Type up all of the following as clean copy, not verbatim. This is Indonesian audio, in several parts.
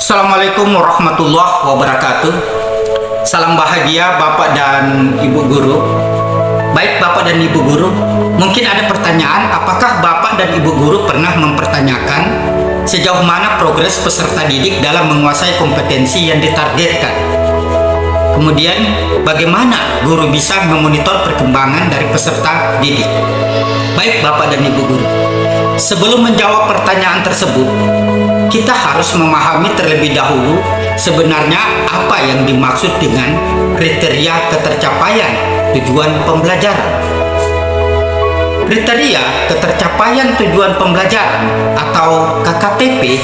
Assalamualaikum warahmatullahi wabarakatuh. Salam bahagia Bapak dan Ibu Guru. Baik Bapak dan Ibu Guru, mungkin ada pertanyaan, apakah Bapak dan Ibu Guru pernah mempertanyakan sejauh mana progres peserta didik dalam menguasai kompetensi yang ditargetkan? Kemudian, bagaimana guru bisa memonitor perkembangan dari peserta didik? Baik Bapak dan Ibu Guru, sebelum menjawab pertanyaan tersebut, kita harus memahami terlebih dahulu sebenarnya apa yang dimaksud dengan kriteria ketercapaian tujuan pembelajaran. Kriteria ketercapaian tujuan pembelajaran atau KKTP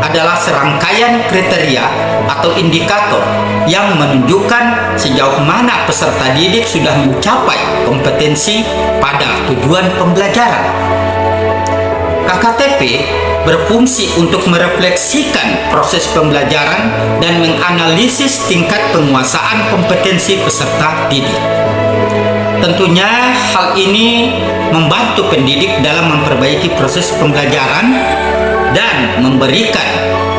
adalah serangkaian kriteria atau indikator yang menunjukkan sejauh mana peserta didik sudah mencapai kompetensi pada tujuan pembelajaran. KKTP berfungsi untuk merefleksikan proses pembelajaran dan menganalisis tingkat penguasaan kompetensi peserta didik. Tentunya hal ini membantu pendidik dalam memperbaiki proses pembelajaran dan memberikan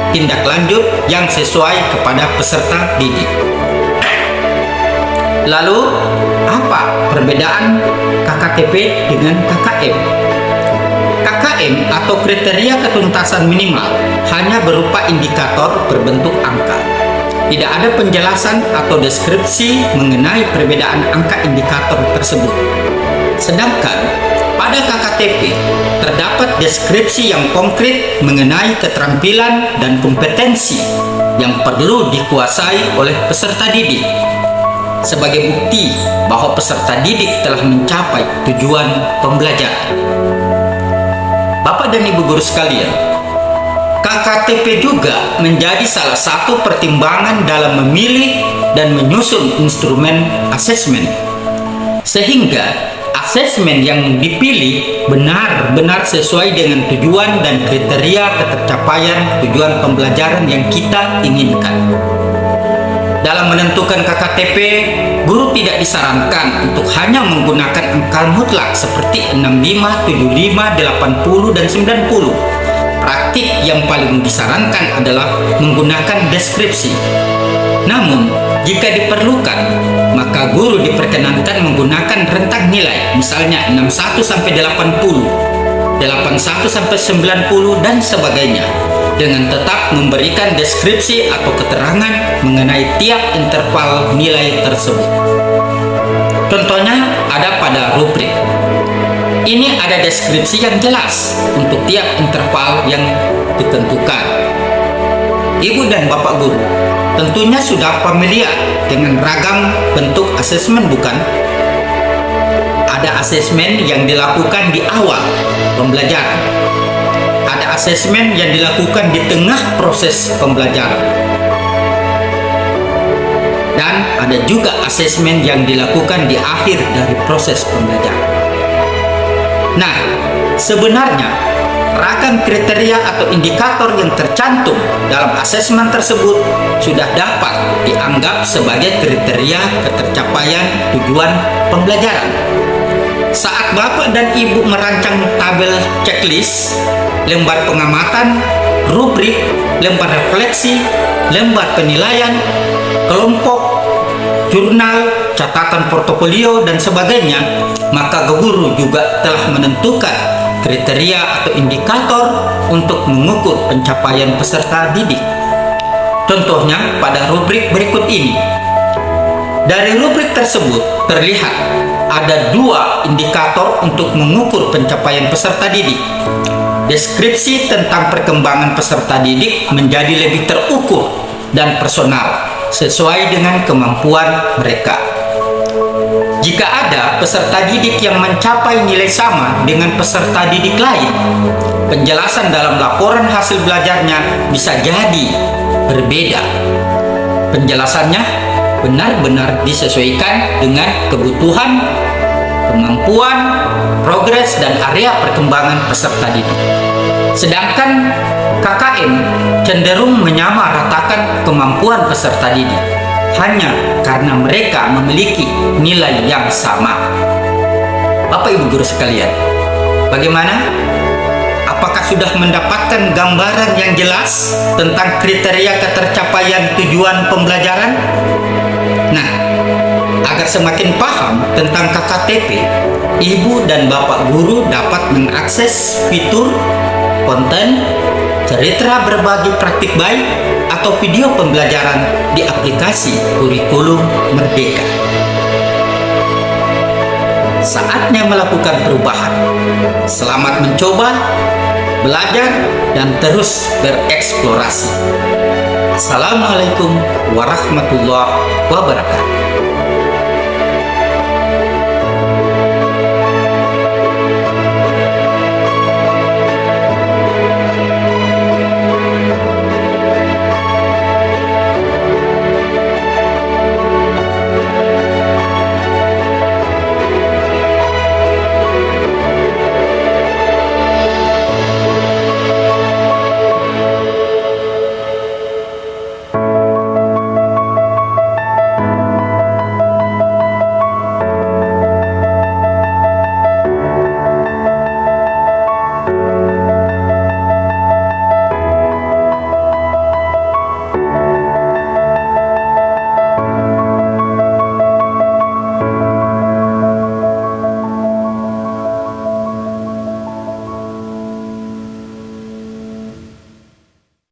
tindak lanjut yang sesuai kepada peserta didik. Lalu, apa perbedaan KKTP dengan KKM? KKM atau kriteria ketuntasan minimal hanya berupa indikator berbentuk angka. Tidak ada penjelasan atau deskripsi mengenai perbedaan angka indikator tersebut. Sedangkan pada KKTP terdapat deskripsi yang konkret mengenai keterampilan dan kompetensi yang perlu dikuasai oleh peserta didik sebagai bukti bahwa peserta didik telah mencapai tujuan pembelajaran. Bapak dan Ibu Guru sekalian, KKTP juga menjadi salah satu pertimbangan dalam memilih dan menyusun instrumen asesmen, sehingga asesmen yang dipilih benar-benar sesuai dengan tujuan dan kriteria ketercapaian tujuan pembelajaran yang kita inginkan. Dalam menentukan KKTP, guru tidak disarankan untuk hanya menggunakan angka mutlak seperti 65, 75, 80, dan 90. Praktik yang paling disarankan adalah menggunakan deskripsi. Namun, jika diperlukan, maka guru diperkenankan menggunakan rentang nilai, misalnya 61 sampai 80, 81 sampai 90, dan sebagainya, dengan tetap memberikan deskripsi atau keterangan mengenai tiap interval nilai tersebut. Contohnya ada pada rubrik. Ini ada deskripsi yang jelas untuk tiap interval yang ditentukan. Ibu dan Bapak Guru tentunya sudah familiar dengan ragam bentuk asesmen, bukan? Ada asesmen yang dilakukan di awal pembelajaran. Ada asesmen yang dilakukan di tengah proses pembelajaran. Dan ada juga asesmen yang dilakukan di akhir dari proses pembelajaran. Nah, sebenarnya ragam kriteria atau indikator yang tercantum dalam asesmen tersebut sudah dapat dianggap sebagai kriteria ketercapaian tujuan pembelajaran. Saat Bapak dan Ibu merancang tabel checklist, lembar pengamatan, rubrik, lembar refleksi, lembar penilaian, kelompok, jurnal, catatan portofolio, dan sebagainya, maka guru juga telah menentukan kriteria atau indikator untuk mengukur pencapaian peserta didik. Contohnya pada rubrik berikut ini. Dari rubrik tersebut terlihat ada dua indikator untuk mengukur pencapaian peserta didik. Deskripsi tentang perkembangan peserta didik menjadi lebih terukur dan personal sesuai dengan kemampuan mereka. Jika ada peserta didik yang mencapai nilai sama dengan peserta didik lain, penjelasan dalam laporan hasil belajarnya bisa jadi berbeda. Penjelasannya benar-benar disesuaikan dengan kebutuhan, kemampuan, progres, dan area perkembangan peserta didik. Sedangkan KKM cenderung menyamaratakan kemampuan peserta didik hanya karena mereka memiliki nilai yang sama. Bapak Ibu guru sekalian, bagaimana? Apakah sudah mendapatkan gambaran yang jelas tentang kriteria ketercapaian tujuan pembelajaran? Nah, agar semakin paham tentang KKTP, Ibu dan Bapak guru dapat mengakses fitur, konten, cerita berbagi praktik baik, atau video pembelajaran di aplikasi Kurikulum Merdeka. Saatnya melakukan perubahan. Selamat mencoba, belajar, dan terus bereksplorasi. Assalamualaikum warahmatullahi wabarakatuh.